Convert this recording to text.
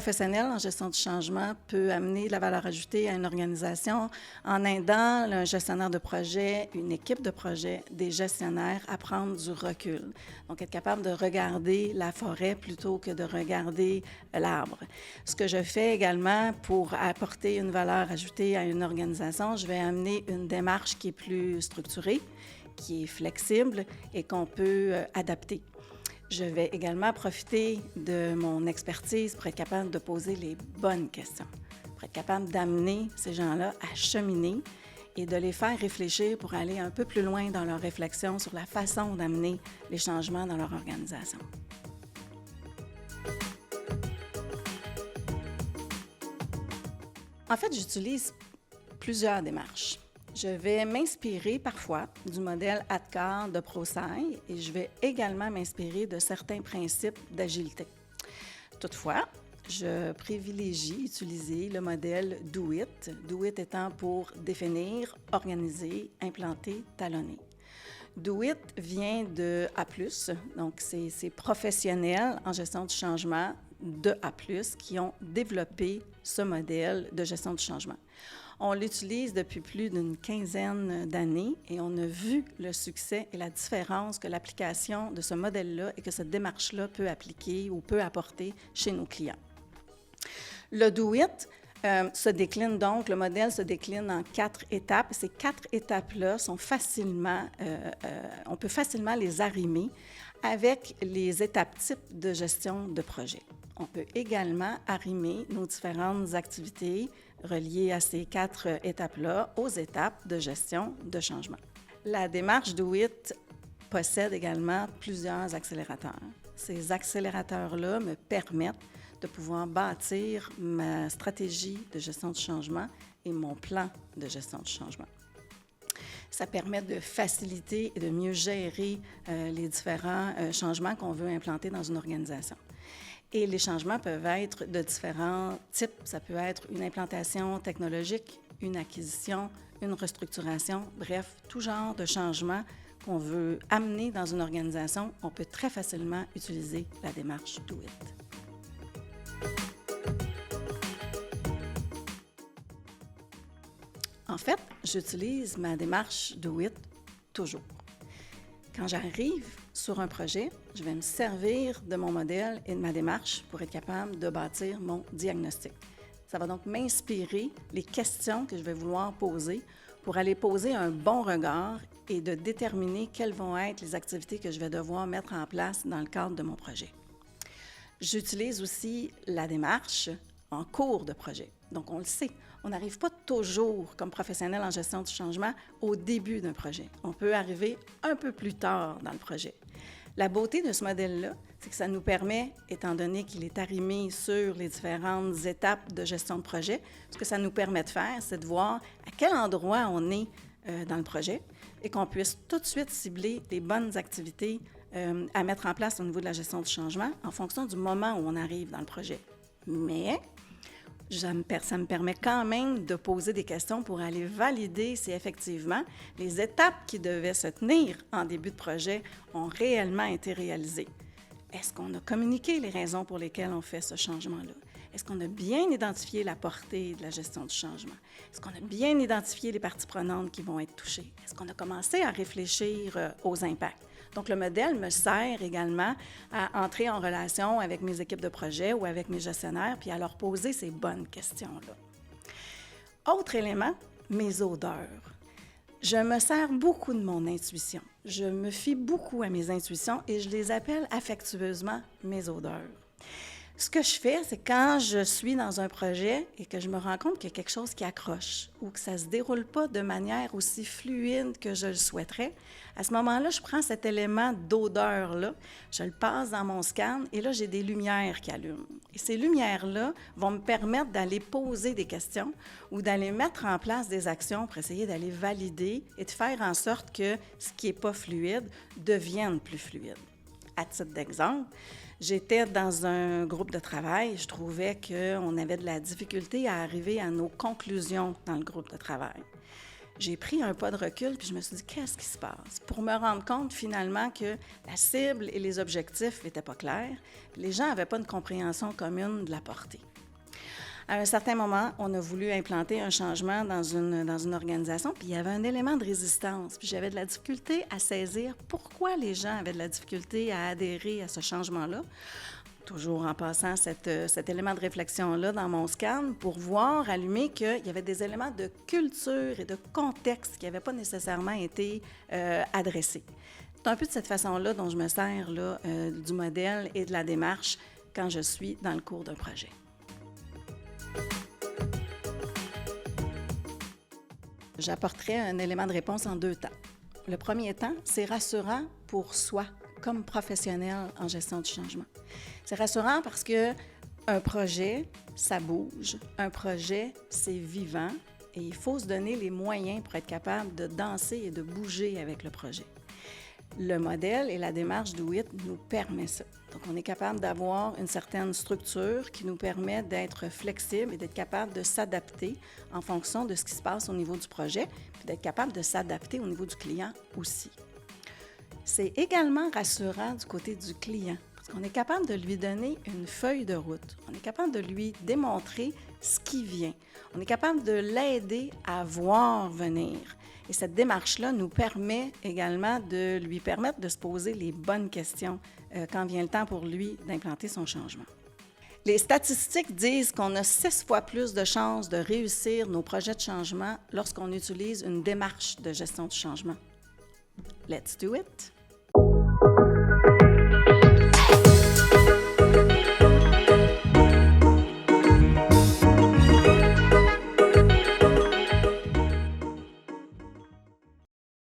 professionnel en gestion du changement peut amener de la valeur ajoutée à une organisation en aidant un gestionnaire de projet, une équipe de projet, des gestionnaires à prendre du recul. Donc, être capable de regarder la forêt plutôt que de regarder l'arbre. Ce que je fais également pour apporter une valeur ajoutée à une organisation, je vais amener une démarche qui est plus structurée, qui est flexible et qu'on peut adapter. Je vais également profiter de mon expertise pour être capable de poser les bonnes questions, pour être capable d'amener ces gens-là à cheminer et de les faire réfléchir pour aller un peu plus loin dans leur réflexion sur la façon d'amener les changements dans leur organisation. En fait, j'utilise plusieurs démarches. Je vais m'inspirer parfois du modèle ADKAR de ProSci et je vais également m'inspirer de certains principes d'agilité. Toutefois, je privilégie utiliser le modèle Do It, Do It étant pour définir, organiser, implanter, talonner. Do It vient de A+, donc c'est professionnels en gestion du changement de A+, qui ont développé ce modèle de gestion du changement. On l'utilise depuis plus d'une quinzaine d'années et on a vu le succès et la différence que l'application de ce modèle-là et que cette démarche-là peut appliquer ou peut apporter chez nos clients. Le Do It se décline donc, le modèle se décline en 4 étapes. Ces 4 étapes-là sont on peut facilement les arrimer avec les étapes types de gestion de projet. On peut également arrimer nos différentes activités reliées à ces 4 étapes-là aux étapes de gestion de changement. La démarche Do It possède également plusieurs accélérateurs. Ces accélérateurs-là me permettent de pouvoir bâtir ma stratégie de gestion du changement et mon plan de gestion du changement. Ça permet de faciliter et de mieux gérer les différents changements qu'on veut implanter dans une organisation. Et les changements peuvent être de différents types. Ça peut être une implantation technologique, une acquisition, une restructuration, bref, tout genre de changement qu'on veut amener dans une organisation, on peut très facilement utiliser la démarche Do It. En fait, j'utilise ma démarche Do It toujours. Quand j'arrive sur un projet, je vais me servir de mon modèle et de ma démarche pour être capable de bâtir mon diagnostic. Ça va donc m'inspirer les questions que je vais vouloir poser pour aller poser un bon regard et de déterminer quelles vont être les activités que je vais devoir mettre en place dans le cadre de mon projet. J'utilise aussi la démarche en cours de projet. Donc, on le sait, on n'arrive pas toujours comme professionnel en gestion du changement au début d'un projet. On peut arriver un peu plus tard dans le projet. La beauté de ce modèle-là, c'est que ça nous permet, étant donné qu'il est arrimé sur les différentes étapes de gestion de projet, ce que ça nous permet de faire, c'est de voir à quel endroit on est dans le projet et qu'on puisse tout de suite cibler les bonnes activités à mettre en place au niveau de la gestion du changement en fonction du moment où on arrive dans le projet. Mais ça me permet quand même de poser des questions pour aller valider si effectivement les étapes qui devaient se tenir en début de projet ont réellement été réalisées. Est-ce qu'on a communiqué les raisons pour lesquelles on fait ce changement-là? Est-ce qu'on a bien identifié la portée de la gestion du changement? Est-ce qu'on a bien identifié les parties prenantes qui vont être touchées? Est-ce qu'on a commencé à réfléchir aux impacts? Donc, le modèle me sert également à entrer en relation avec mes équipes de projet ou avec mes gestionnaires, puis à leur poser ces bonnes questions-là. Autre élément, mes odeurs. Je me sers beaucoup de mon intuition. Je me fie beaucoup à mes intuitions et je les appelle affectueusement mes odeurs. Ce que je fais, c'est quand je suis dans un projet et que je me rends compte qu'il y a quelque chose qui accroche ou que ça ne se déroule pas de manière aussi fluide que je le souhaiterais, à ce moment-là, je prends cet élément d'odeur-là, je le passe dans mon scan et là, j'ai des lumières qui allument. Et ces lumières-là vont me permettre d'aller poser des questions ou d'aller mettre en place des actions pour essayer d'aller valider et de faire en sorte que ce qui n'est pas fluide devienne plus fluide. À titre d'exemple, j'étais dans un groupe de travail, je trouvais qu'on avait de la difficulté à arriver à nos conclusions dans le groupe de travail. j'ai pris un pas de recul puis je me suis dit, qu'est-ce qui se passe? Pour me rendre compte finalement que la cible et les objectifs n'étaient pas clairs, puis les gens n'avaient pas une compréhension commune de la portée. À un certain moment, on a voulu implanter un changement dans une organisation, puis il y avait un élément de résistance. Puis j'avais de la difficulté à saisir pourquoi les gens avaient de la difficulté à adhérer à ce changement-là. Toujours en passant cet élément de réflexion-là dans mon scan pour voir allumer qu'il y avait des éléments de culture et de contexte qui n'avaient pas nécessairement été adressés. C'est un peu de cette façon-là dont je me sers là, du modèle et de la démarche quand je suis dans le cours d'un projet. J'apporterai un élément de réponse en 2 temps. Le premier temps, c'est rassurant pour soi comme professionnel en gestion du changement. C'est rassurant parce que un projet, ça bouge. Un projet, c'est vivant et il faut se donner les moyens pour être capable de danser et de bouger avec le projet. Le modèle et la démarche Do It nous permet ça. Donc, on est capable d'avoir une certaine structure qui nous permet d'être flexible et d'être capable de s'adapter en fonction de ce qui se passe au niveau du projet, puis d'être capable de s'adapter au niveau du client aussi. C'est également rassurant du côté du client, parce qu'on est capable de lui donner une feuille de route. On est capable de lui démontrer ce qui vient. On est capable de l'aider à voir venir. Et cette démarche-là nous permet également de lui permettre de se poser les bonnes questions quand vient le temps pour lui d'implanter son changement. Les statistiques disent qu'on a 6 fois plus de chances de réussir nos projets de changement lorsqu'on utilise une démarche de gestion du changement. Let's do it!